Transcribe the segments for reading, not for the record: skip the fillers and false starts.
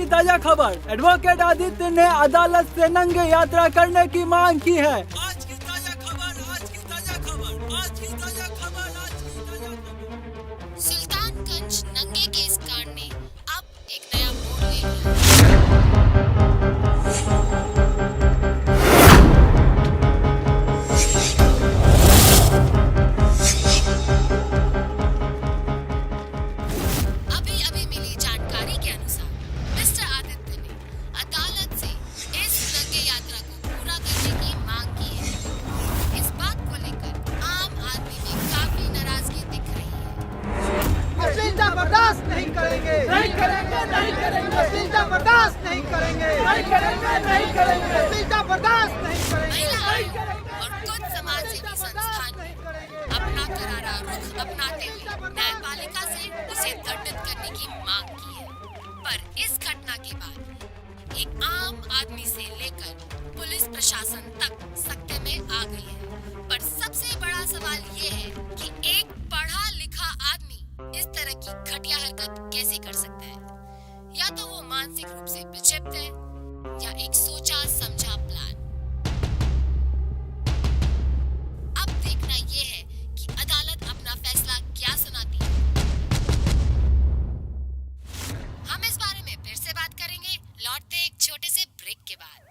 की ताजा खबर, एडवोकेट आदित्य ने अदालत से नंगे यात्रा करने की मांग की है। आज की ताजा खबर, आज की ताजा खबर, आज की ताजा खबर, आज की ताजा खबर। सुल्तानगंज नंगे केस कांड ने अब एक नया मोड़ ले लिया। अभी मिली जानकारी के अनुसार मिस्टर आदित्य ने अदालत से इस नंगे यात्रा को पूरा करने की मांग की है। इस बात को लेकर आम आदमी में काफी नाराजगी दिख रही है। अश्लीलता बर्दाश्त नहीं करेंगे, नहीं करेंगे, नहीं करेंगे। अश्लीलता बर्दाश्त नहीं करेंगे, नहीं करेंगे, नहीं करेंगे। अश्लीलता बर्दाश्त नहीं करेंगे, नहीं करेंगे। और कुछ समाजसेवी संस्थान ने अपना करारा रुख अपनाते हुए न्यायपालिका से उसे दंडित करने की मांग की है। पर इस घटना के बाद एक आम आदमी से लेकर पुलिस प्रशासन तक सकते में आ गई है। पर सबसे बड़ा सवाल ये है कि एक पढ़ा लिखा आदमी इस तरह की घटिया हरकत कैसे कर सकता है। या तो वो मानसिक रूप से विक्षिप्त है या एक सोचा समझा प्लान। अब देखना ये है कि अदालत अपना फैसला क्या सुनाती है। हम इस बारे में फिर से बात करेंगे, लौटते एक छोटे से ब्रेक के बाद।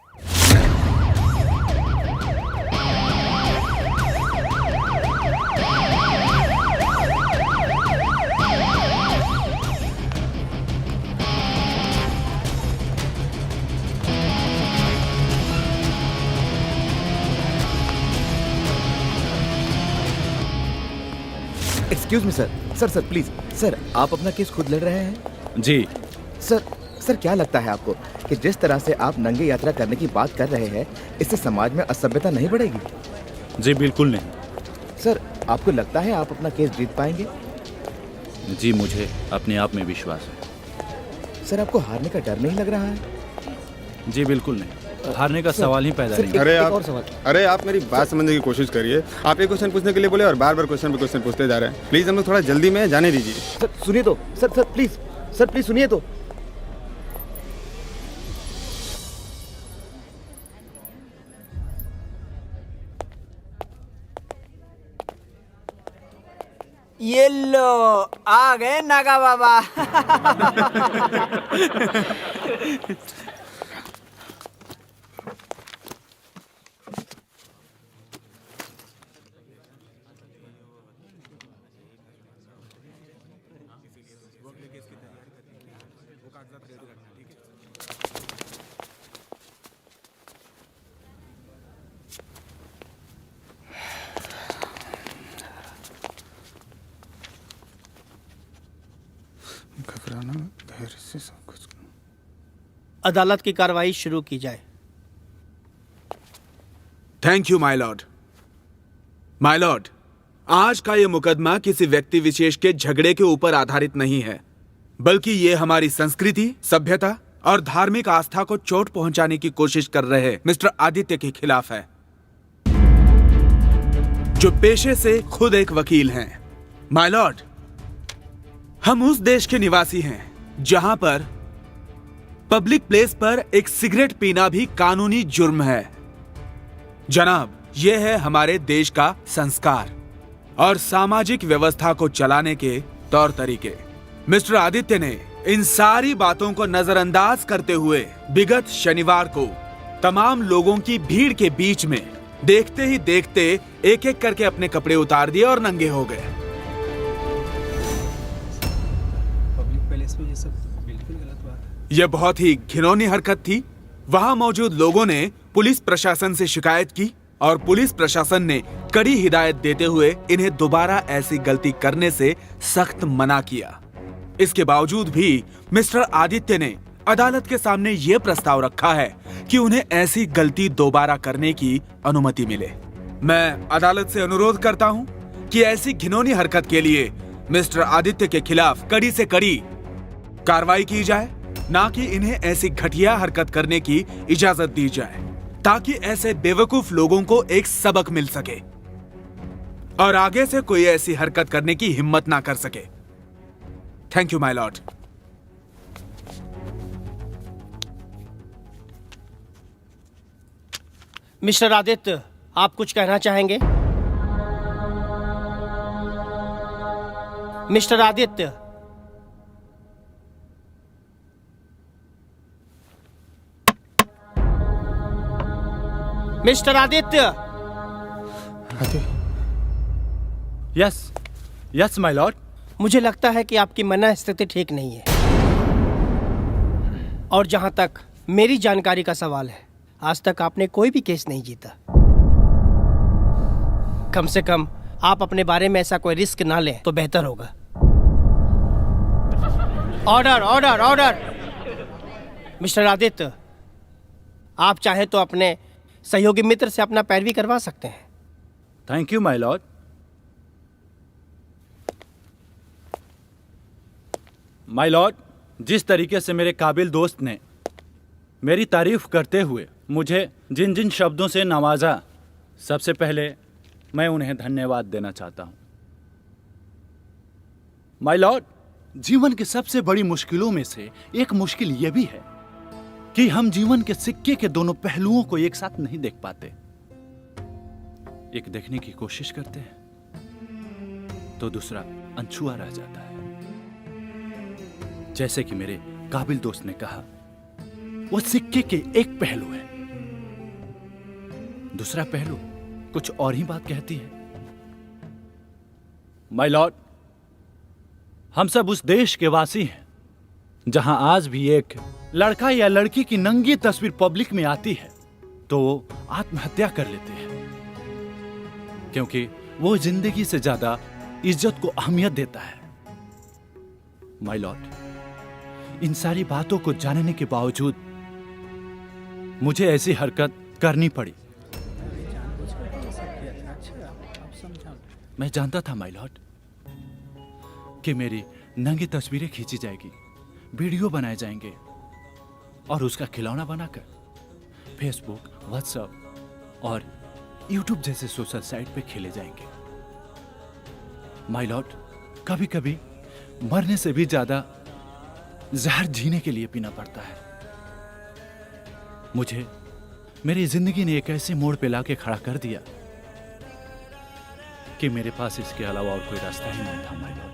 Excuse me sir, sir please sir, आप अपना केस खुद लड़ रहे हैं? जी सर क्या लगता है आपको कि जिस तरह से आप नंगे यात्रा करने की बात कर रहे हैं, इससे समाज में असभ्यता नहीं बढ़ेगी? जी बिल्कुल नहीं। सर, आपको लगता है आप अपना केस जीत पाएंगे? जी मुझे अपने आप में विश्वास है। सर, आपको हारने का डर नहीं लग रहा है? जी बिल्कुल नहीं, हारने का सवाल ही पैदा नहीं। अरे आप मेरी बात समझने की कोशिश करिए। आप एक क्वेश्चन पूछने के लिए बोले और बार बार क्वेश्चन पे क्वेश्चन पूछते जा रहे हैं। प्लीज हम लोग थोड़ा जल्दी में जाने दीजिए। सर सुनिए तो, सर प्लीज सुनिए तो। ये लो आ गए नागा बाबा। घबराना, धैर्य से सब कुछ। अदालत की कार्रवाई शुरू की जाए। Thank you my Lord. My Lord, आज का यह मुकदमा किसी व्यक्ति विशेष के झगड़े के ऊपर आधारित नहीं है, बल्कि ये हमारी संस्कृति, सभ्यता और धार्मिक आस्था को चोट पहुंचाने की कोशिश कर रहे मिस्टर आदित्य के खिलाफ है, जो पेशे से खुद एक वकील हैं। माय लॉर्ड, हम उस देश के निवासी हैं जहां पर पब्लिक प्लेस पर एक सिगरेट पीना भी कानूनी जुर्म है। जनाब, यह है हमारे देश का संस्कार और सामाजिक व्यवस्था को चलाने के तौर तरीके। मिस्टर आदित्य ने इन सारी बातों को नजरअंदाज करते हुए विगत शनिवार को तमाम लोगों की भीड़ के बीच में देखते ही देखते एक एक करके अपने कपड़े उतार दिए और नंगे हो गए। ये सब बिल्कुल गलत बात है। यह बहुत ही घिनौनी हरकत थी। वहां मौजूद लोगों ने पुलिस प्रशासन से शिकायत की और पुलिस प्रशासन ने कड़ी हिदायत देते हुए इन्हें दोबारा ऐसी गलती करने से सख्त मना किया। इसके बावजूद भी मिस्टर आदित्य ने अदालत के सामने यह प्रस्ताव रखा है कि उन्हें ऐसी गलती दोबारा करने की अनुमति मिले। मैं अदालत से अनुरोध करता हूं कि ऐसी घिनौनी हरकत के लिए मिस्टर आदित्य के खिलाफ कड़ी से कड़ी कार्रवाई की जाए, ना कि इन्हें ऐसी घटिया हरकत करने की इजाजत दी जाए, ताकि ऐसे बेवकूफ लोगों को एक सबक मिल सके और आगे से कोई ऐसी हरकत करने की हिम्मत ना कर सके। Thank you my Lord. Mister Aditya, आप कुछ कहना चाहेंगे? Mister Aditya, mister Aditya, yes yes my Lord. मुझे लगता है कि आपकी मन स्थिति ठीक नहीं है। और जहां तक मेरी जानकारी का सवाल है, आज तक आपने कोई भी केस नहीं जीता। कम से कम आप अपने बारे में ऐसा कोई रिस्क ना लें तो बेहतर होगा। Order order order. Mister Aditya, आप चाहे तो अपने सहयोगी मित्र से अपना पैरवी करवा सकते हैं। Thank you my Lord. My Lord, जिस तरीके से मेरे काबिल दोस्त ने मेरी तारीफ करते हुए मुझे जिन जिन शब्दों से नवाजा, सबसे पहले मैं उन्हें धन्यवाद देना चाहता हूं। माय लॉर्ड, जीवन की सबसे बड़ी मुश्किलों में से एक मुश्किल यह भी है कि हम जीवन के सिक्के के दोनों पहलुओं को एक साथ नहीं देख पाते। एक देखने की कोशिश करते हैं तो दूसरा अनछुआ रह जाता है। जैसे कि मेरे काबिल दोस्त ने कहा, वो सिक्के के एक पहलू है, दूसरा पहलू कुछ और ही बात कहती है। माय लॉर्ड, हम सब उस देश के वासी हैं जहां आज भी एक लड़का या लड़की की नंगी तस्वीर पब्लिक में आती है तो वो आत्महत्या कर लेते हैं, क्योंकि वो जिंदगी से ज्यादा इज्जत को अहमियत देता है। माय लॉर्ड, इन सारी बातों को जानने के बावजूद मुझे ऐसी हरकत करनी पड़ी। मैं जानता था माय लॉर्ड कि मेरी नंगी तस्वीरें खींची जाएगी, वीडियो बनाए जाएंगे और उसका खिलौना बनाकर फेसबुक, व्हाट्सएप और यूट्यूब जैसे सोशल साइट पे खेले जाएंगे। माय लॉर्ड, कभी कभी मरने से भी ज्यादा जहर जीने के लिए पीना पड़ता है। मुझे मेरी जिंदगी ने एक ऐसे मोड़ पे लाके खड़ा कर दिया कि मेरे पास इसके अलावा और कोई रास्ता ही नहीं था माय लॉर्ड।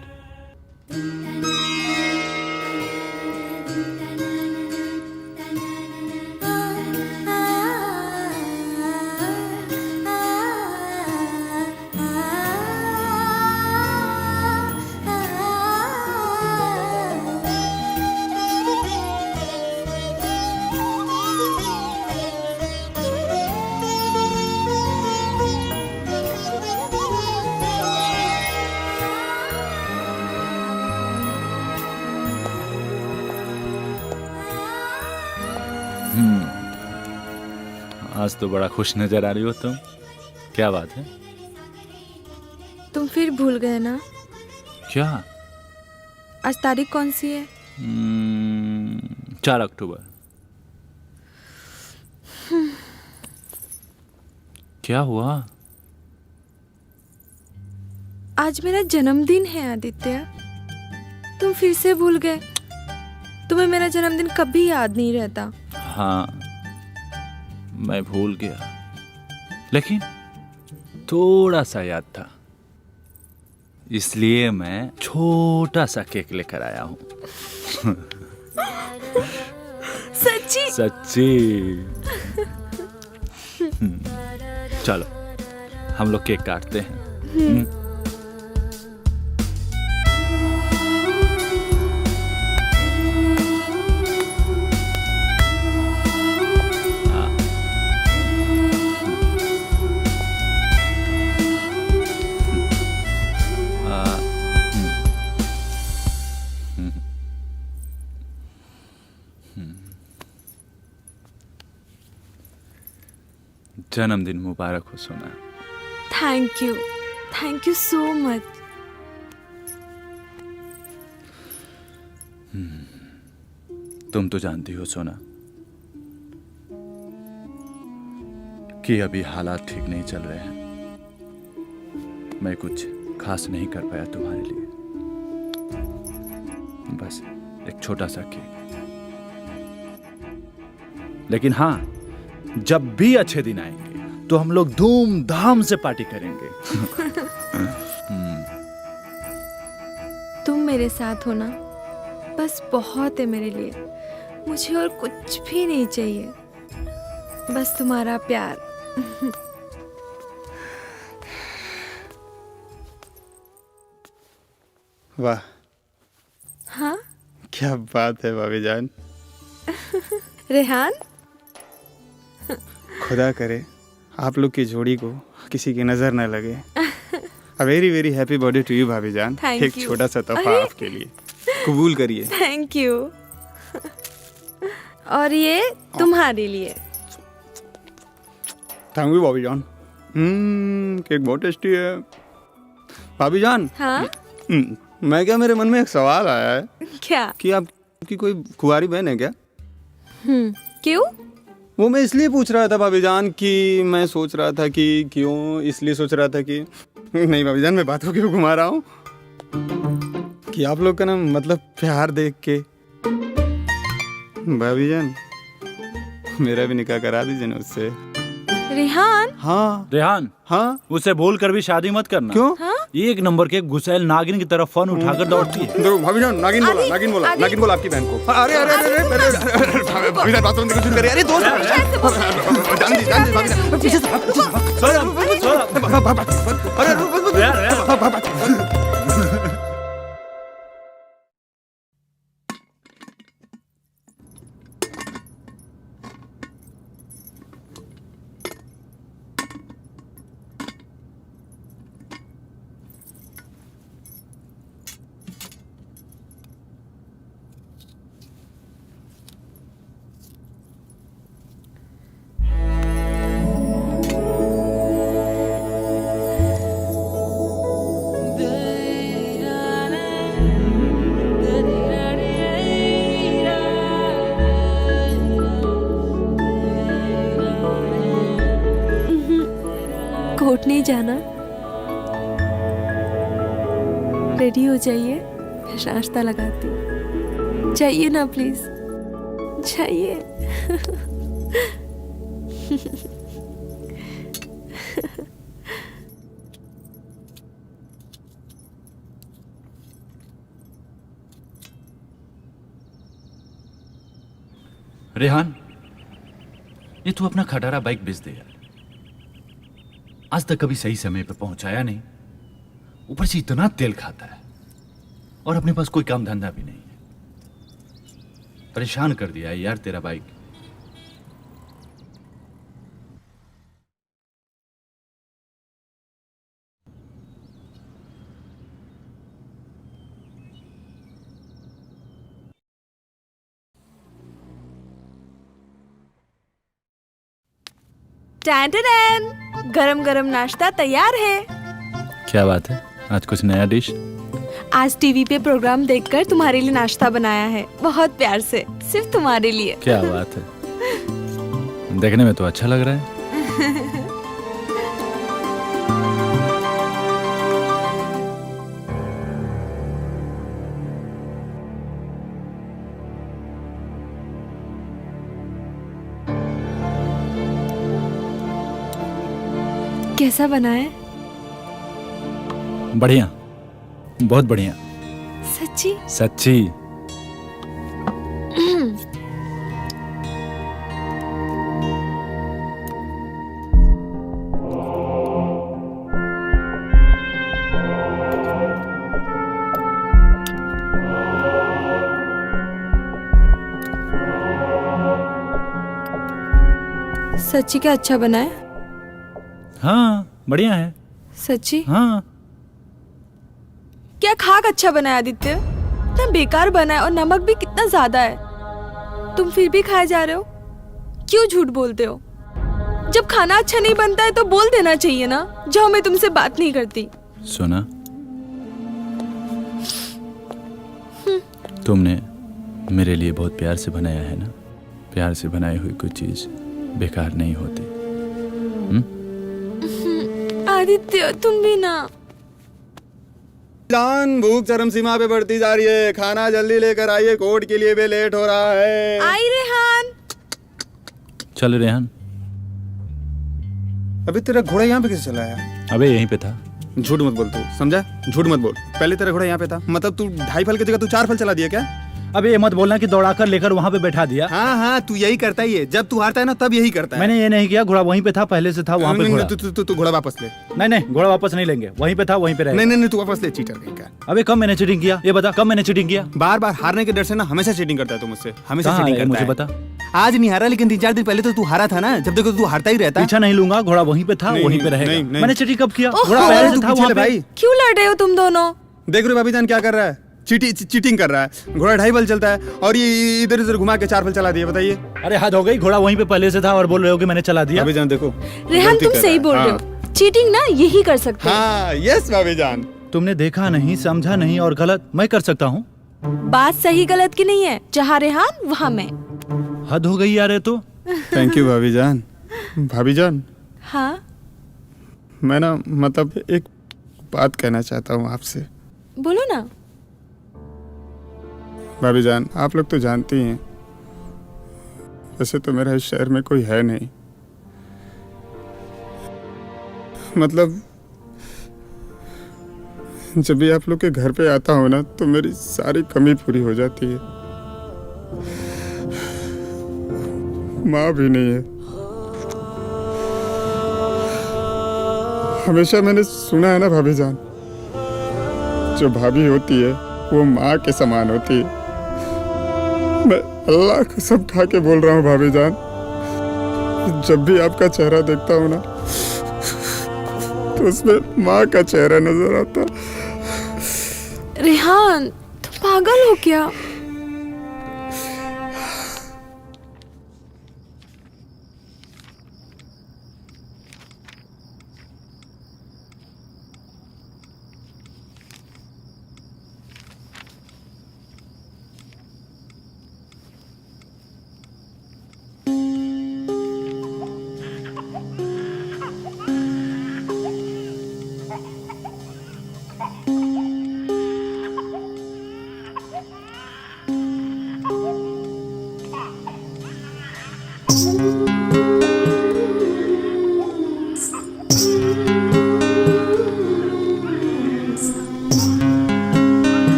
आज तो बड़ा खुश नजर आ रही हो तुम, क्या बात है? तुम फिर भूल गए ना? क्या? आज तारीख कौन सी है? 4 अक्टूबर। क्या हुआ? आज मेरा जन्मदिन है आदित्य। तुम फिर से भूल गए। तुम्हें मेरा जन्मदिन कभी याद नहीं रहता। हाँ, मैं भूल गया, लेकिन थोड़ा सा याद था, इसलिए मैं छोटा सा केक लेकर आया हूँ। सच्ची? सच्ची। चलो हम लोग केक काटते हैं। जन्मदिन मुबारक हो सोना। Thank you so much. तुम तो जानती हो सोना कि अभी हालात ठीक नहीं चल रहे हैं। मैं कुछ खास नहीं कर पाया तुम्हारे लिए, बस एक छोटा सा केक। लेकिन हाँ, जब भी अच्छे दिन आएंगे तो हम लोग धूमधाम से पार्टी करेंगे। तुम मेरे साथ हो ना, बस बहुत है मेरे लिए। मुझे और कुछ भी नहीं चाहिए, बस तुम्हारा प्यार। वाह, हाँ क्या बात है भाभी जान। रेहान, खुदा करे आप लोग की जोड़ी को किसी की नजर न लगे। Very very happy birthday to you भाभी जान। Thank एक you. छोटा सा तोहफा अरे। आपके लिए, कबूल करिए। Thank you. और ये तुम्हारे लिए। थैंक यू भाभी जान। केक बहुत टेस्टी है भाभी जान। हाँ मैं क्या, मेरे मन में एक सवाल आया है क्या? कि आपकी कोई कुंवारी बहन है क्या? क्यों? वो मैं इसलिए पूछ रहा था भाभी जान कि मैं सोच रहा था कि क्यों, इसलिए सोच रहा था कि नहीं भाभी जान, मैं बात को क्यों घुमा रहा हूँ कि आप लोग का ना मतलब प्यार देख के भाभी जान मेरा भी निकाह करा दीजिए ना उससे। रेहान, हाँ रेहान, हाँ, उसे बोल कर भी शादी मत करना। क्यों? ये एक नंबर के गुस्सैल नागिन की तरफ फोन उठाकर दौड़ती है। देखो भाभी जान, नागिन बोला, नागिन बोला, नागिन बोला आपकी बहन को। अरे अरे अरे अरे भाभी जान, बात सुनने की कोशिश करिए। अरे दोस्त जान दी भाभी जान, पीछे से कोर्ट नहीं जाना? रेडी हो जाइए, मैं नाश्ता लगाती हूँ। जाइए ना प्लीज, जाइए। रेहान, ये तू अपना खटारा बाइक बेच दे यार। आज तक कभी सही समय पे पहुंचाया नहीं, ऊपर से इतना तेल खाता है और अपने पास कोई काम धंधा भी नहीं है। परेशान कर दिया है यार तेरा बाइक। टैन, गरम गरम नाश्ता तैयार है। क्या बात है, आज कुछ नया डिश? आज टीवी पे प्रोग्राम देखकर तुम्हारे लिए नाश्ता बनाया है, बहुत प्यार से, सिर्फ तुम्हारे लिए। क्या बात है, देखने में तो अच्छा लग रहा है। कैसा बना है? बढ़िया, बहुत बढ़िया। सच्ची? सच्ची। सच्ची क्या अच्छा बना है? हाँ बढ़िया है। सच्ची? हाँ। क्या खाक अच्छा बना है आदित्य? इतना बेकार बना है और नमक भी कितना ज्यादा है। तुम फिर भी खाए जा रहे हो, क्यों झूठ बोलते हो? जब खाना अच्छा नहीं बनता है तो बोल देना चाहिए ना। जाओ, मैं तुमसे बात नहीं करती। सुना, तुमने मेरे लिए बहुत प्यार से बनाया है ना। प्यार से बनाई हुई कोई चीज बेकार नहीं होती। आदित्य तुम भी ना। जान, भूख चरम सीमा पे बढ़ती जा रही है, खाना जल्दी लेकर आइए, कोर्ट के लिए भी लेट हो रहा है। आई रेहान। चल रेहान। अबे तेरा घोड़ा यहाँ पे कैसे चला आया? अबे यहीं पे था। झूठ मत बोल तू, समझा? झूठ मत बोल। पहले तेरा घोड़ा यहाँ पे था, मतलब तू 2.5 फल की जगह तू 4 फल चला दिया क्या? अबे ये मत बोलना कि दौड़ाकर लेकर वहाँ पे बैठा दिया। हाँ हाँ, तू यही करता ही है। जब तू हारता है ना तब यही करता है। मैंने ये नहीं किया, घोड़ा वहीं पे था, पहले से था वहाँ पे घोड़ा। तू घोड़ा वापस ले। नहीं, घोड़ा वापस नहीं लेंगे, वहीं पे था वहीं पे रहेगा। नहीं, तू वापस ले, चीटर कहीं का। अबे कब मैंने चीटिंग किया? ये बता, कब मैंने चीटिंग किया? बार बार हारने के डर से ना हमेशा चीटिंग करता है तू मुझसे, हमेशा कहाँ चीटिंग है? करता मुझे है। बता। आज नहीं हारा, लेकिन 3-4 दिन पहले तो तू हारा था ना। जब देखो तू हारता ही रहता है। पीछा नहीं लूंगा, घोड़ा वहीं पे था, वहीं पे रहेगा। नहीं। मैंने चीटिंग कब किया? ओह, घोड़ा पहले से था वहाँ पे। भाई क्यों लड़ रहे हो तुम दोनों? देख रहे हो भाभी जान क्या कर रहा है? चीटिंग कर रहा है। घोड़ा 2.5 फल चलता है और ये इधर उधर घुमा के 4 फल चला दिया। बताइए। अरे हद हो गई, घोड़ा वहीं पे पहले से था और बोल रहे हो कि मैंने चला दिया। भाभी जान देखो, रेहान गलती तुम कर सही रहा बोल है। रहे हो। चीटिंग ना यही कर सकते हो। हाँ, यस भाभी जान। तुमने देखा नहीं, समझा नहीं और गलत मैं कर सकता हूँ। बात सही गलत की नहीं है, जहाँ रेहान वहाँ मैं। हद हो गई यार ये तो। थैंक यू भाभी जान। भाभी जान, हाँ मैं ना मतलब एक बात कहना चाहता हूँ आपसे। बोलो ना। भाभी जान, आप लोग तो जानती हैं, वैसे तो मेरा इस शहर में कोई है नहीं। मतलब जब भी आप लोग के घर पे आता हूँ ना तो मेरी सारी कमी पूरी हो जाती है। माँ भी नहीं है। हमेशा मैंने सुना है ना भाभी जान, जो भाभी होती है वो माँ के समान होती है। मैं अल्लाह को सब खा के बोल रहा हूँ भाभी जान, जब भी आपका चेहरा देखता हूँ ना तो उसमें माँ का चेहरा नजर आता। रेहान तुम पागल हो क्या?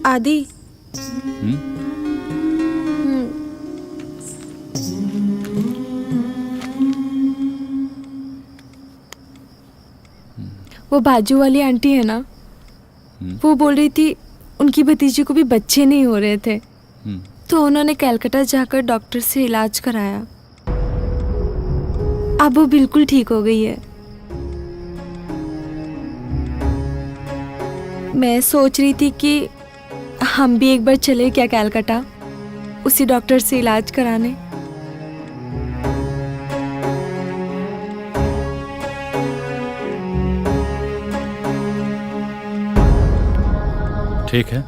आदि वो बाजू वाली आंटी है ना, वो बोल रही थी उनकी भतीजी को भी बच्चे नहीं हो रहे थे, तो उन्होंने कलकत्ता जाकर डॉक्टर से इलाज कराया। अब वो बिल्कुल ठीक हो गई है। मैं सोच रही थी कि हम भी एक बार चले क्या कलकत्ता, उसी डॉक्टर से इलाज कराने। ठीक है,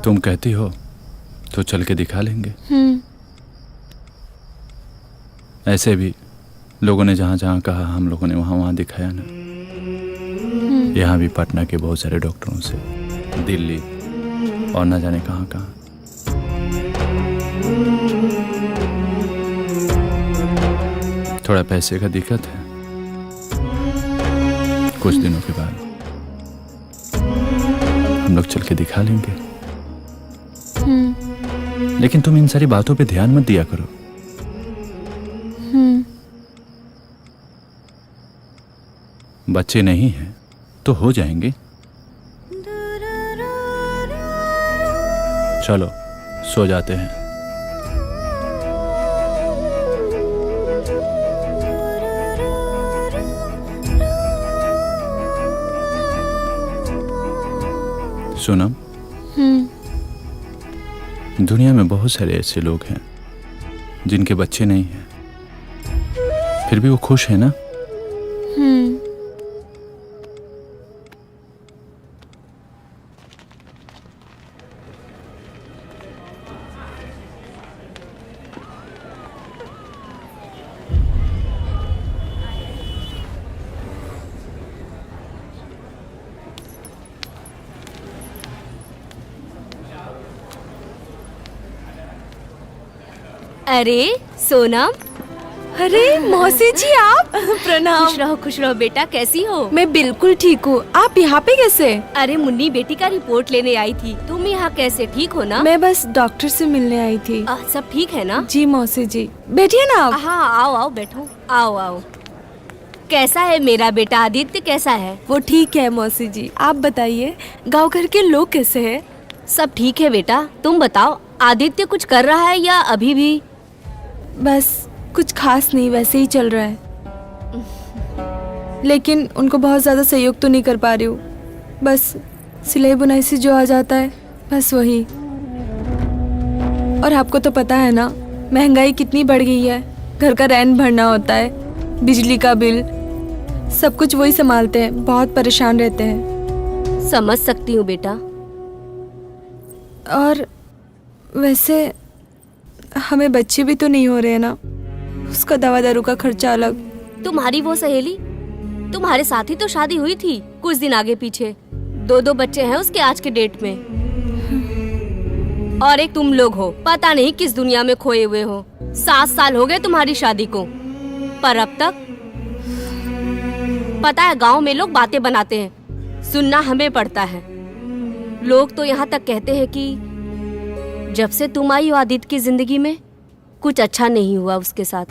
तुम कहती हो तो चल के दिखा लेंगे। ऐसे भी लोगों ने जहाँ जहाँ कहा हम लोगों ने वहाँ वहाँ दिखाया ना। यहाँ भी पटना के बहुत सारे डॉक्टरों से, दिल्ली और न जाने कहाँ कहाँ। थोड़ा पैसे का दिक्कत है, कुछ दिनों के बाद हम लोग चल के दिखा लेंगे। लेकिन तुम इन सारी बातों पे ध्यान मत दिया करो। बच्चे नहीं हैं तो हो जाएंगे। चलो सो जाते हैं। सोनम, दुनिया में बहुत सारे ऐसे लोग हैं जिनके बच्चे नहीं हैं, फिर भी वो खुश है ना। अरे सोनम, अरे मौसी जी आप प्रणाम। खुश रहो बेटा, कैसी हो? मैं बिल्कुल ठीक हूँ। आप यहाँ पे कैसे? अरे मुन्नी बेटी का रिपोर्ट लेने आई थी। तुम यहाँ कैसे, ठीक हो ना? मैं बस डॉक्टर से मिलने आई थी। सब ठीक है ना? जी मौसी जी, बैठिए ना आप। हाँ आओ आओ बैठो, आओ आओ। कैसा है मेरा बेटा आदित्य, कैसा है? वो ठीक है मौसी जी, आप बताइए गांव घर के लोग कैसे हैं? सब ठीक है बेटा, तुम बताओ आदित्य कुछ कर रहा है या अभी भी? बस कुछ खास नहीं, वैसे ही चल रहा है। लेकिन उनको बहुत ज्यादा सहयोग तो नहीं कर पा रही हूँ। बस सिलाई बुनाई से जो आ जाता है बस वही। और आपको तो पता है ना महंगाई कितनी बढ़ गई है। घर का रेंट भरना होता है, बिजली का बिल, सब कुछ वही संभालते हैं। बहुत परेशान रहते हैं। समझ सकती हूँ बेटा। और वैसे हमें बच्चे भी तो नहीं हो रहे हैं ना, उसका दवा दारू का खर्चा अलग। तुम्हारी वो सहेली, तुम्हारे साथ ही तो शादी हुई थी कुछ दिन आगे पीछे। 2 बच्चे हैं उसके आज के डेट में। और एक तुम लोग हो, पता नहीं किस दुनिया में खोए हुए हो। 7 साल हो गए तुम्हारी शादी को, पर अब तक पता है गांव में लोग बातें बनाते हैं, सुनना हमें पड़ता है। लोग तो यहाँ तक कहते हैं कि जब से तुम आई हो आदित्य की जिंदगी में कुछ अच्छा नहीं हुआ उसके साथ।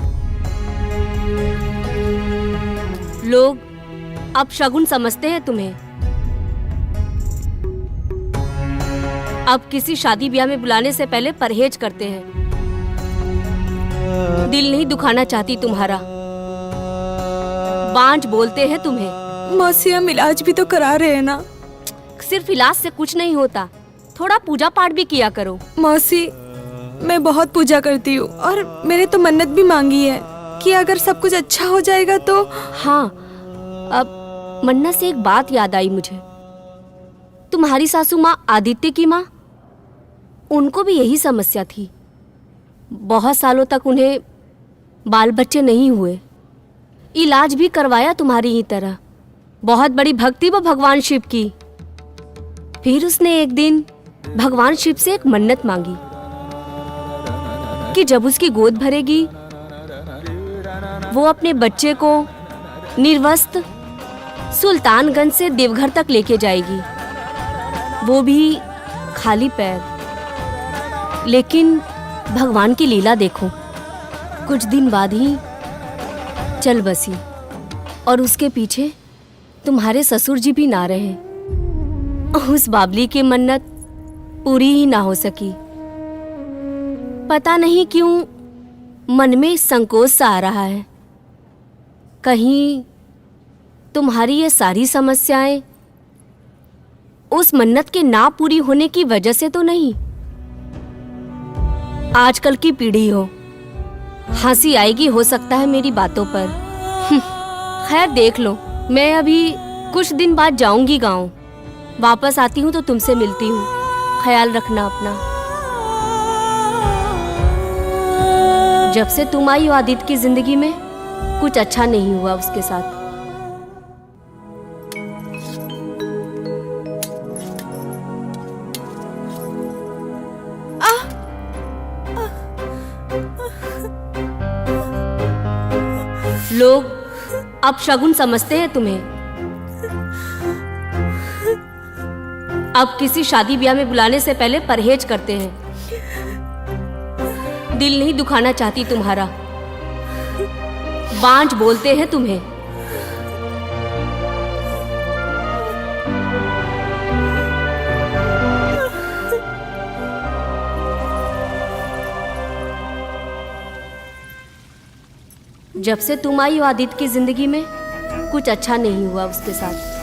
लोग अब शगुन समझते हैं तुम्हें। अब किसी शादी ब्याह में बुलाने से पहले परहेज करते हैं। दिल नहीं दुखाना चाहती तुम्हारा, बांझ बोलते हैं तुम्हें। मौसी हम इलाज भी तो करा रहे हैं ना। सिर्फ इलाज से कुछ नहीं होता, थोड़ा पूजा पाठ भी किया करो। मौसी मैं बहुत पूजा करती हूँ और मैंने तो मन्नत भी मांगी है कि अगर सब कुछ अच्छा हो जाएगा तो। हाँ, अब मन्नत से एक बात याद आई मुझे। तुम्हारी सासू माँ आदित्य की माँ, उनको भी यही समस्या थी। बहुत सालों तक उन्हें बाल बच्चे नहीं हुए। इलाज भी करवाया तुम्हारी ही तरह। बहुत बड़ी भक्ति वो भगवान शिव की। फिर उसने एक दिन भगवान शिव से एक मन्नत मांगी कि जब उसकी गोद भरेगी वो अपने बच्चे को निर्वस्त्र सुल्तानगंज से देवघर तक लेके जाएगी, वो भी खाली पैर। लेकिन भगवान की लीला देखो, कुछ दिन बाद ही चल बसी और उसके पीछे तुम्हारे ससुर जी भी ना रहे। उस बाबली की मन्नत पूरी ही ना हो सकी। पता नहीं क्यों मन में संकोच सा आ रहा है। कहीं तुम्हारी ये सारी समस्याएं उस मन्नत के ना पूरी होने की वजह से तो नहीं। आजकल की पीढ़ी हो, हंसी आएगी हो सकता है मेरी बातों पर। खैर देख लो, मैं अभी कुछ दिन बाद जाऊंगी गांव। वापस आती हूँ तो तुमसे मिलती हूँ। ख्याल रखना अपना। जब से तुम आई हो आदित्य की जिंदगी में कुछ अच्छा नहीं हुआ उसके साथ। लोग अब शगुन समझते हैं तुम्हें। अब किसी शादी ब्याह में बुलाने से पहले परहेज करते हैं। दिल नहीं दुखाना चाहती तुम्हारा, बांझ बोलते हैं तुम्हें। जब से तुम आई हो आदित्य की जिंदगी में कुछ अच्छा नहीं हुआ उसके साथ।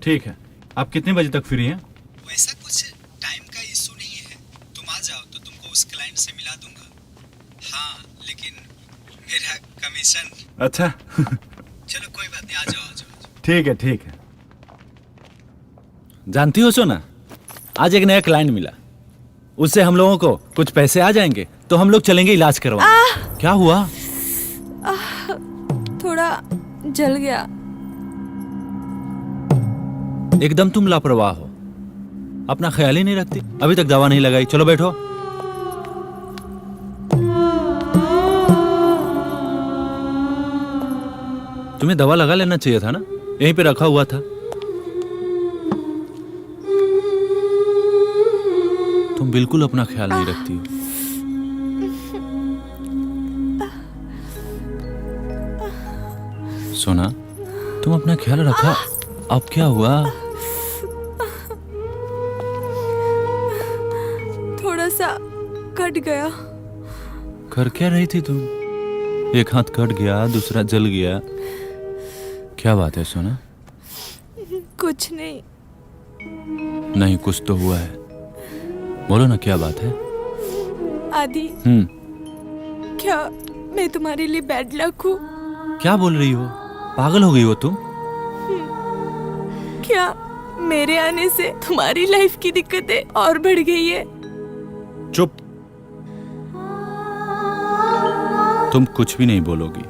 ठीक है, आप कितने बजे तक फ्री हैं? वैसा कुछ टाइम का इशू नहीं है, तुम आ जाओ तो तुमको उस क्लाइंट से मिला दूंगा। हाँ, लेकिन मेरा कमीशन। अच्छा। चलो कोई बात नहीं, आ जाओ आ जाओ। ठीक है ठीक है। जानती हो सोना, आज एक नया क्लाइंट मिला, उससे हम लोगों को कुछ पैसे आ जाएंगे तो हम लोग चलेंगे इलाज करवाने। क्या हुआ? थोड़ा जल गया। एकदम तुम लापरवाह हो, अपना ख्याल ही नहीं रखती। अभी तक दवा नहीं लगाई, चलो बैठो। तुम्हें दवा लगा लेना चाहिए था ना, यहीं पे रखा हुआ था। तुम बिल्कुल अपना ख्याल नहीं रखती हो। सोना, तुम अपना ख्याल रखा, अब क्या हुआ? थोड़ा सा कट गया। कर क्या रही थी तुम? एक हाथ कट गया, दूसरा जल गया। क्या बात है सोना? कुछ नहीं। नहीं, कुछ तो हुआ है, बोलो ना क्या बात है? आदि, हम्म। क्या मैं तुम्हारे लिए बैड लक हूँ? क्या बोल रही हो? पागल हो गई हो तुम? क्या मेरे आने से तुम्हारी लाइफ की दिक्कतें और बढ़ गई है? चुप, तुम कुछ भी नहीं बोलोगी।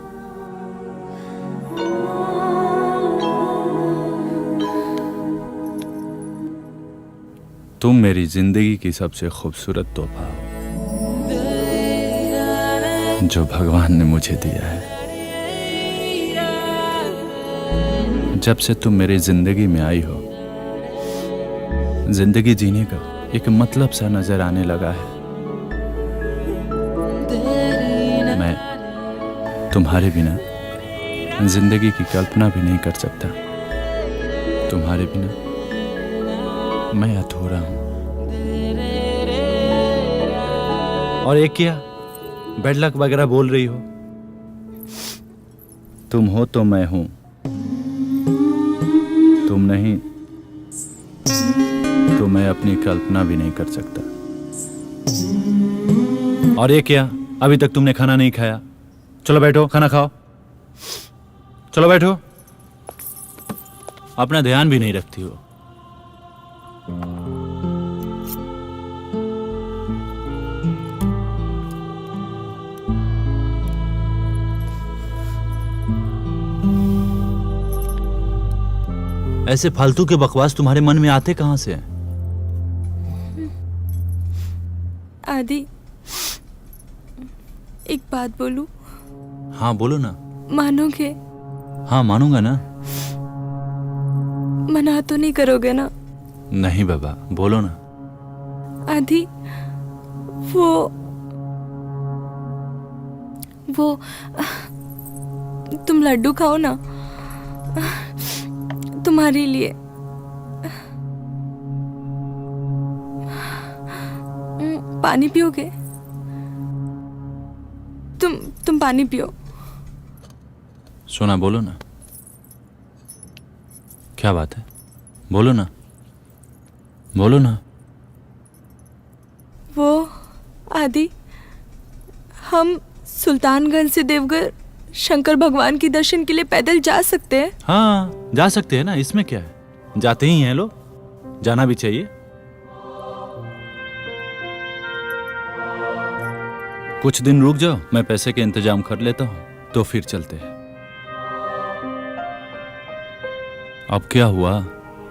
तुम मेरी जिंदगी की सबसे खूबसूरत तोहफा हो जो भगवान ने मुझे दिया है। जब से तुम मेरी जिंदगी में आई हो, जिंदगी जीने का एक मतलब सा नजर आने लगा है। मैं तुम्हारे बिना जिंदगी की कल्पना भी नहीं कर सकता। तुम्हारे बिना मैं अधूरा हूं। और एक क्या बैड लक वगैरह बोल रही हो? तुम हो तो मैं हूं, तुम नहीं तो मैं अपनी कल्पना भी नहीं कर सकता। और ये क्या, अभी तक तुमने खाना नहीं खाया? चलो बैठो, खाना खाओ। चलो बैठो। अपना ध्यान भी नहीं रखती हो। ऐसे फालतू के बकवास तुम्हारे मन में आते कहां से हैं? आदि, एक बात बोलूं? हाँ बोलो ना। मानोगे? हाँ मानूंगा ना। मना तो नहीं करोगे ना? नहीं बाबा, बोलो ना। आदि, वो तुम लड्डू खाओ ना, तुम्हारे लिए। पानी पियोगे? तुम पानी पियो। सोना बोलो ना, क्या बात है? बोलो ना, बोलो ना। वो आदि, हम सुल्तानगंज से देवघर शंकर भगवान के दर्शन के लिए पैदल जा सकते हैं? हाँ जा सकते हैं ना, इसमें क्या है, जाते ही हैं लोग, जाना भी चाहिए। कुछ दिन रुक जाओ, मैं पैसे के इंतजाम कर लेता हूँ, तो फिर चलते हैं। अब क्या हुआ,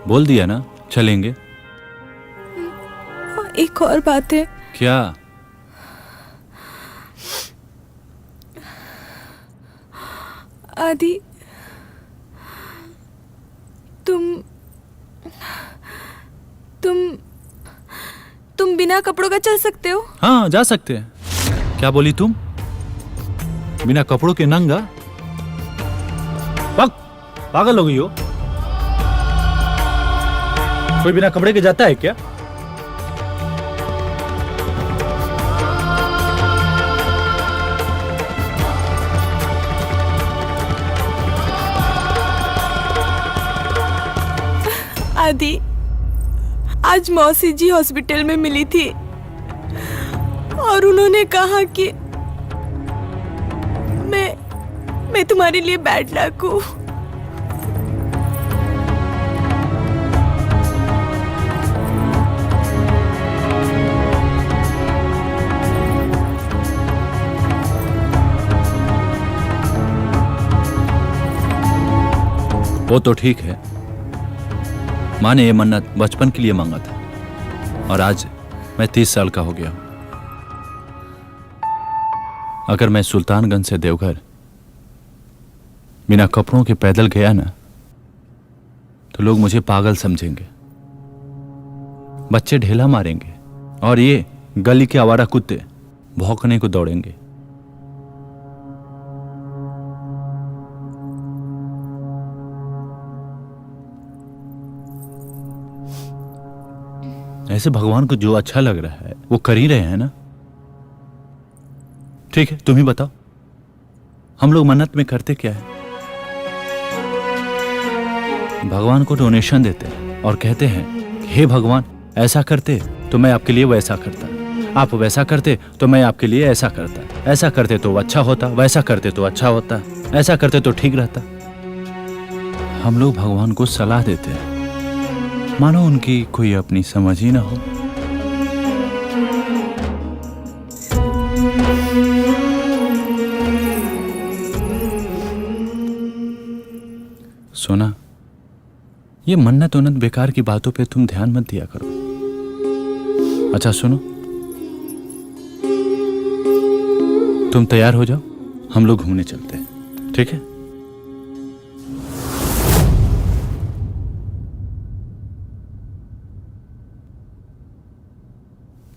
बोल दिया ना चलेंगे। एक और बात है। क्या? आदि, तुम बिना कपड़ों का चल सकते हो? हाँ जा सकते हैं। क्या बोली तुम? बिना कपड़ों के नंगा? पागल हो गई हो? कोई बिना कपड़े के जाता है क्या? आदि, आज मौसी जी हॉस्पिटल में मिली थी और उन्होंने कहा कि मैं तुम्हारे लिए बैड लक हूं। वो तो ठीक है, माँ ने ये मन्नत बचपन के लिए मांगा था और आज मैं 30 साल का हो गया हूं। अगर मैं सुल्तानगंज से देवघर बिना कपड़ों के पैदल गया ना तो लोग मुझे पागल समझेंगे, बच्चे ढेला मारेंगे और ये गली के आवारा कुत्ते भौंकने को दौड़ेंगे। ऐसे भगवान को जो अच्छा लग रहा है वो कर ही रहे हैं ना। ठीक है, तुम ही बताओ, हम लोग मन्नत में करते क्या है? भगवान को डोनेशन देते हैं और कहते हैं हे भगवान, ऐसा करते तो मैं आपके लिए वैसा करता, आप वैसा करते तो मैं आपके लिए ऐसा करता, ऐसा करते तो अच्छा होता, वैसा करते तो अच्छा होता, ऐसा करते तो ठीक रहता। हम लोग भगवान को सलाह देते हैं, मानो उनकी कोई अपनी समझ ही ना हो। सोना, ये मन्नत उन्नत बेकार की बातों पे तुम ध्यान मत दिया करो। अच्छा सुनो, तुम तैयार हो जाओ, हम लोग घूमने चलते हैं, ठीक है?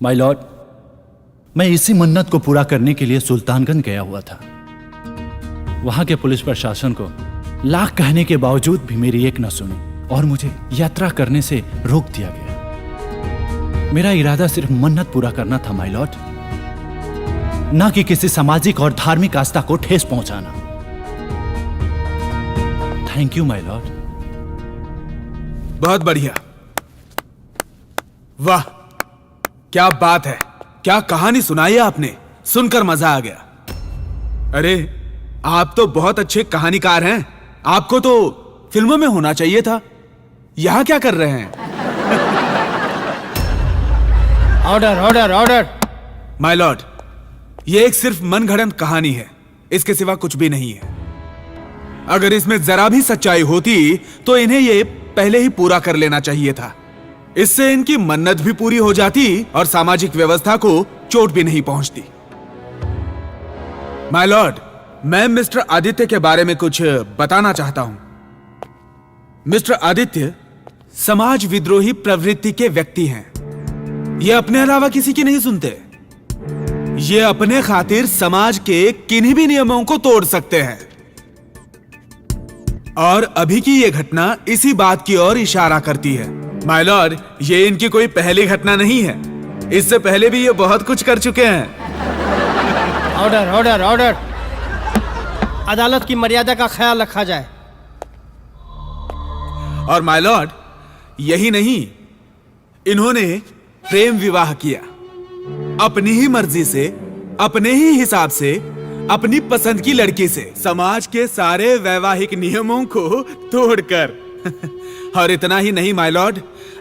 माय लॉर्ड, मैं इसी मन्नत को पूरा करने के लिए सुल्तानगंज गया हुआ था। वहां के पुलिस प्रशासन को लाख कहने के बावजूद भी मेरी एक न सुनी और मुझे यात्रा करने से रोक दिया गया। मेरा इरादा सिर्फ मन्नत पूरा करना था माय लॉर्ड, ना कि किसी सामाजिक और धार्मिक आस्था को ठेस पहुंचाना। Thank you my Lord. बहुत बढ़िया, वाह क्या बात है, क्या कहानी सुनाई है आपने, सुनकर मजा आ गया। अरे आप तो बहुत अच्छे कहानीकार हैं, आपको तो फिल्मों में होना चाहिए था। यहां क्या कर रहे हैं? Order order order. My Lord, ये एक सिर्फ मनगढ़ंत कहानी है, इसके सिवा कुछ भी नहीं है। अगर इसमें जरा भी सच्चाई होती तो इन्हें ये पहले ही पूरा कर लेना चाहिए था। इससे इनकी मन्नत भी पूरी हो जाती और सामाजिक व्यवस्था को चोट भी नहीं पहुंचती। माय लॉर्ड, मैं मिस्टर आदित्य के बारे में कुछ बताना चाहता हूं। मिस्टर आदित्य समाज विद्रोही प्रवृत्ति के व्यक्ति हैं। ये अपने अलावा किसी की नहीं सुनते। ये अपने खातिर समाज के किन्हीं भी नियमों को तोड़ सकते हैं। और अभी की ये घटना इसी बात की ओर इशारा करती है। माय लॉर्ड, ये इनकी कोई पहली घटना नहीं है, इससे पहले भी ये बहुत कुछ कर चुके हैं। Order order order. अदालत की मर्यादा का ख्याल रखा जाए। और माय लॉर्ड, यही नहीं, इन्होंने प्रेम विवाह किया अपनी ही मर्जी से, अपने ही हिसाब से, अपनी पसंद की लड़की से, समाज के सारे वैवाहिक नियमों को तोड़कर। और इतना ही नहीं माय लॉर्ड,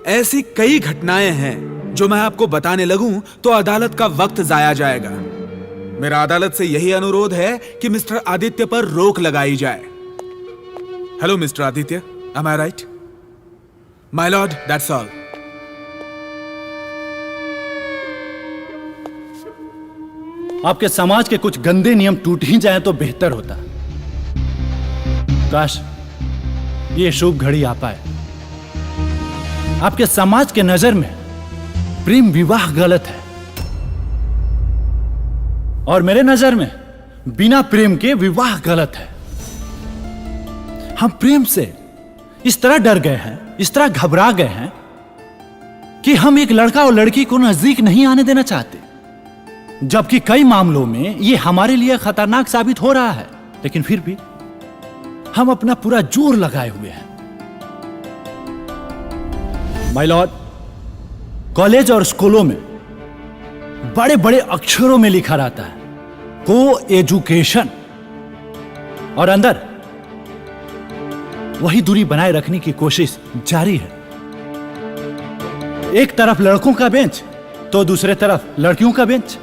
ऐसी कई घटनाएं हैं जो मैं आपको बताने लगूं तो अदालत का वक्त जाया जाएगा। मेरा अदालत से यही अनुरोध है कि मिस्टर आदित्य पर रोक लगाई जाए। Hello mister Aditya, am I right? My lord, that's all. आपके समाज के कुछ गंदे नियम टूट ही जाएं तो बेहतर होता। काश ये शुभ घड़ी आ पाए। आपके समाज के नजर में प्रेम विवाह गलत है और मेरे नजर में बिना प्रेम के विवाह गलत है। हम प्रेम से इस तरह डर गए हैं, इस तरह घबरा गए हैं कि हम एक लड़का और लड़की को नजदीक नहीं आने देना चाहते, जबकि कई मामलों में यह हमारे लिए खतरनाक साबित हो रहा है। लेकिन फिर भी हम अपना पूरा जोर लगाए हुए हैं। माय लॉर्ड, कॉलेज और स्कूलों में बड़े बड़े अक्षरों में लिखा रहता है को एजुकेशन, और अंदर वही दूरी बनाए रखने की कोशिश जारी है। एक तरफ लड़कों का बेंच तो दूसरे तरफ लड़कियों का बेंच,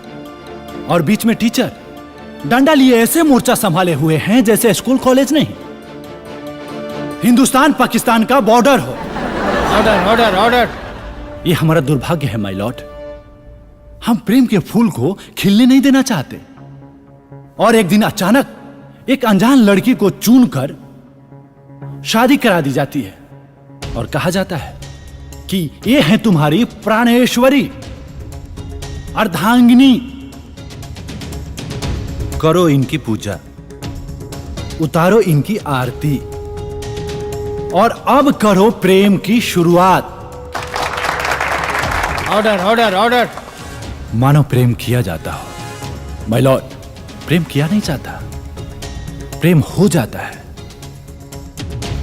और बीच में टीचर डंडा लिए ऐसे मोर्चा संभाले हुए हैं जैसे स्कूल कॉलेज नहीं। हिंदुस्तान पाकिस्तान का बॉर्डर हो। Order order order. ये हमारा दुर्भाग्य है माय लॉर्ड। हम प्रेम के फूल को खिलने नहीं देना चाहते, और एक दिन अचानक एक अनजान लड़की को चुनकर शादी करा दी जाती है और कहा जाता है कि ये है तुम्हारी प्राणेश्वरी, अर्धांगिनी। करो इनकी पूजा, उतारो इनकी आरती, और अब करो प्रेम की शुरुआत। Order order order. मानो प्रेम किया जाता हो। माय लॉर्ड, प्रेम किया नहीं जाता, प्रेम हो जाता है।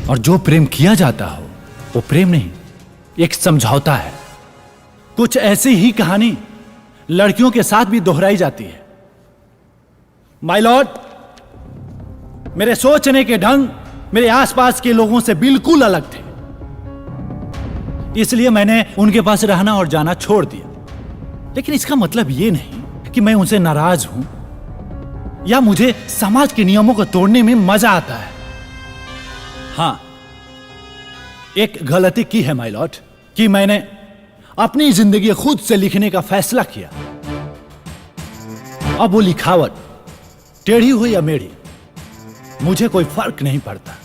और जो प्रेम किया जाता हो वो प्रेम नहीं, एक समझौता है। कुछ ऐसी ही कहानी लड़कियों के साथ भी दोहराई जाती है। माय लॉर्ड, मेरे सोचने के ढंग मेरे आसपास के लोगों से बिल्कुल अलग थे, इसलिए मैंने उनके पास रहना और जाना छोड़ दिया। लेकिन इसका मतलब यह नहीं कि मैं उनसे नाराज हूं या मुझे समाज के नियमों को तोड़ने में मजा आता है। हां, एक गलती की है माय लॉर्ड कि मैंने अपनी जिंदगी खुद से लिखने का फैसला किया। अब वो लिखावट टेढ़ी हो या मेढ़ी, मुझे कोई फर्क नहीं पड़ता।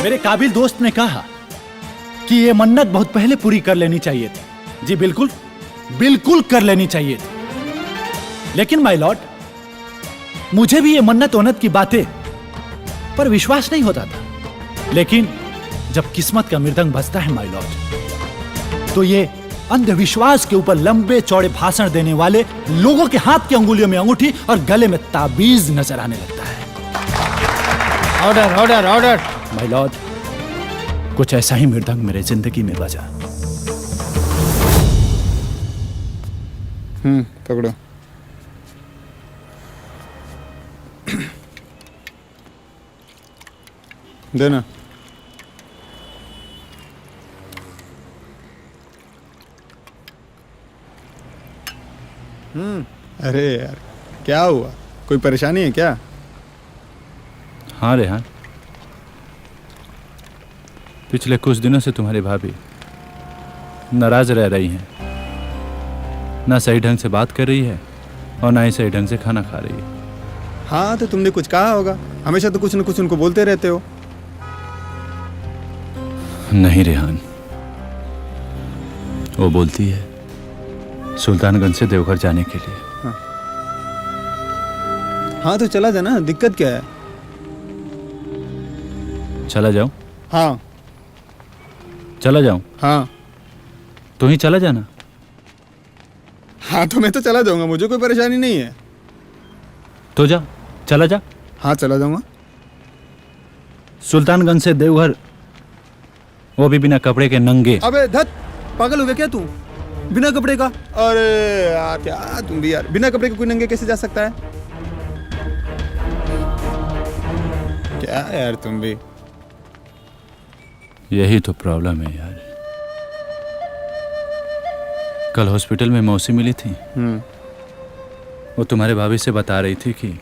मेरे काबिल दोस्त ने कहा कि ये मन्नत बहुत पहले पूरी कर लेनी चाहिए थी। जी बिल्कुल, बिल्कुल कर लेनी चाहिए थी। लेकिन माय लॉर्ड, मुझे भी ये मन्नत वन्नत की बातें पर विश्वास नहीं होता था। लेकिन जब किस्मत का मृदंग बजता है माय लॉर्ड, तो ये अंधविश्वास के ऊपर लंबे चौड़े भाषण देने वाले लोगों के हाथ की अंगुलियों में अंगूठी और गले में ताबीज नजर आने लगता है। Order order order. My Lord, कुछ ऐसा ही मृदंग मेरे जिंदगी में बजा। पकड़ो। देना। अरे यार, क्या हुआ? कोई परेशानी है क्या? हाँ रेहान, पिछले कुछ दिनों से तुम्हारी भाभी नाराज रह रही हैं। ना सही ढंग से बात कर रही है और ना ही सही ढंग से खाना खा रही है। हाँ, तो तुमने कुछ कहा होगा। हमेशा तो कुछ न कुछ उनको बोलते रहते हो। नहीं रेहान, वो बोलती है सुल्तानगंज से देवघर जाने के लिए। हाँ तो चला जाना, दिक्कत क्या है? चला जाऊं? हाँ। चला जाऊं? हाँ। तो ही चला जाना। हाँ तो मैं तो चला जाऊंगा, मुझे कोई परेशानी नहीं है। तो जा, चला जा। हाँ चला जाऊंगा। सुल्तानगंज से देवघर, वो भी बिना कपड़े के नंगे। अबे धत, पागल हो गया क्या तू? बिना कपड़े का? अरे यार, क्या तुम भी यार, बिना कपड़े के कोई नंगे कैसे जा सकता है? क्या यार तुम भी। यही तो प्रॉब्लम है यार। कल हॉस्पिटल में मौसी मिली थी। वो तुम्हारे भाभी से बता रही थी कि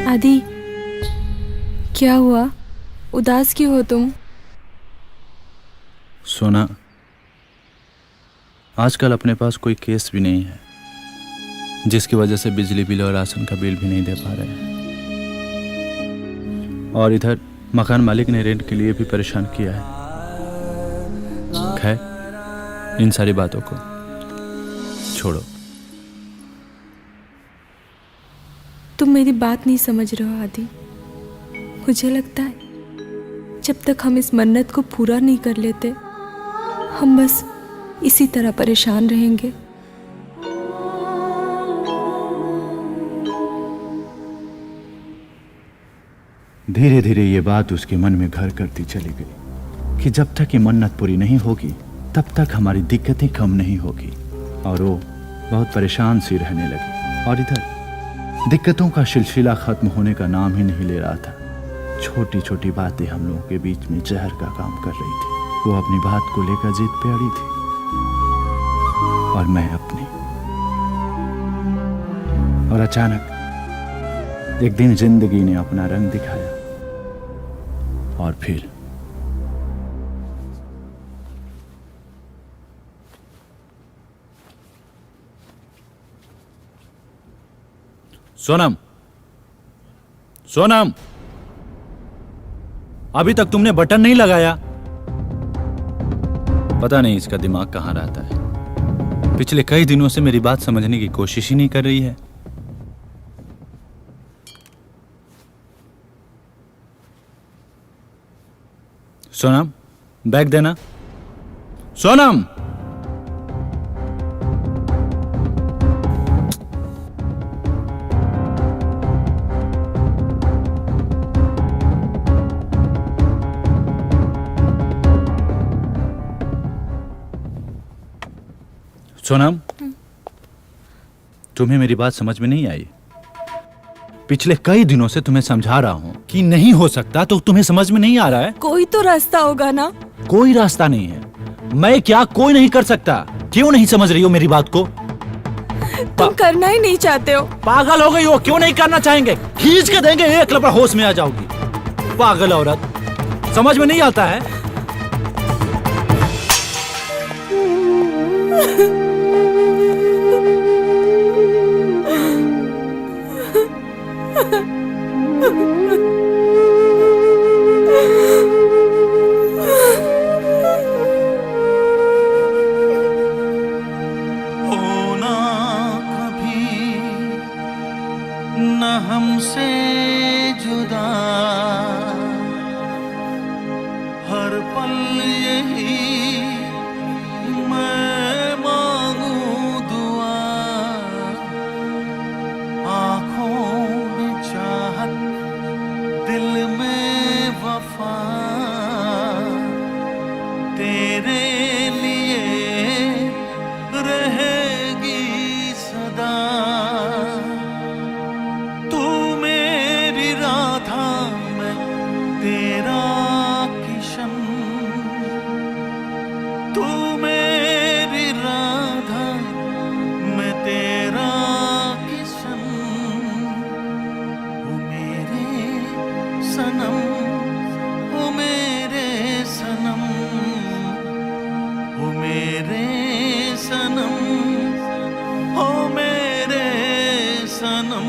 आदि, क्या हुआ? उदास क्यों हो तुम? सोना, आजकल अपने पास कोई केस भी नहीं है, जिसकी वजह से बिजली बिल और राशन का बिल भी नहीं दे पा रहे हैं। और इधर मकान मालिक ने रेंट के लिए भी परेशान किया है। खैर, इन सारी बातों को छोड़ो। तुम मेरी बात नहीं समझ रहे हो आदि। मुझे लगता है जब तक हम इस मन्नत को पूरा नहीं कर लेते, हम बस इसी तरह परेशान रहेंगे। धीरे धीरे ये बात उसके मन में घर करती चली गई कि जब तक ये मन्नत पूरी नहीं होगी तब तक हमारी दिक्कतें कम नहीं होगी। और वो बहुत परेशान सी रहने लगी। और इधर दिक्कतों का सिलसिला खत्म होने का नाम ही नहीं ले रहा था। छोटी छोटी बातें हम लोगों के बीच में जहर का काम कर रही थी। वो अपनी बात को लेकर जिद पे अड़ी थी और मैं अपनी। और अचानक एक दिन जिंदगी ने अपना रंग दिखाया और फिर सोनम, सोनम, अभी तक तुमने बटन नहीं लगाया। पता नहीं इसका दिमाग कहां रहता है। पिछले कई दिनों से मेरी बात समझने की कोशिश ही नहीं कर रही है। सोनम, बैग देना। सोनम, सोनम, तुम्हें मेरी बात समझ में नहीं आई। पिछले कई दिनों से तुम्हें समझा रहा हूं कि नहीं हो सकता, तो तुम्हें समझ में नहीं आ रहा है। कोई तो रास्ता होगा ना। कोई रास्ता नहीं है। मैं क्या कोई नहीं कर सकता? क्यों नहीं समझ रही हो मेरी बात को? तुम करना ही नहीं चाहते हो। पागल हो गई हो? क्यों नहीं करना चाहेंगे? खींच के देंगे, एक लपड़ा होश में आ जाओगी। पागल औरत, समझ में नहीं आता है? होना कभी न हमसे जुदा, हर पल यही मैं मांगू दुआ। आँखों में चाहत, दिल में वफा, तेरे लिए रहेगी सदा। तू मेरी राधा, मैं तेरा किशन। तू मेरी राधा, मैं तेरा किशन। ओ मेरे सनम, ओ मेरे सनम, ओ मेरे सनम, ओ मेरे सनम।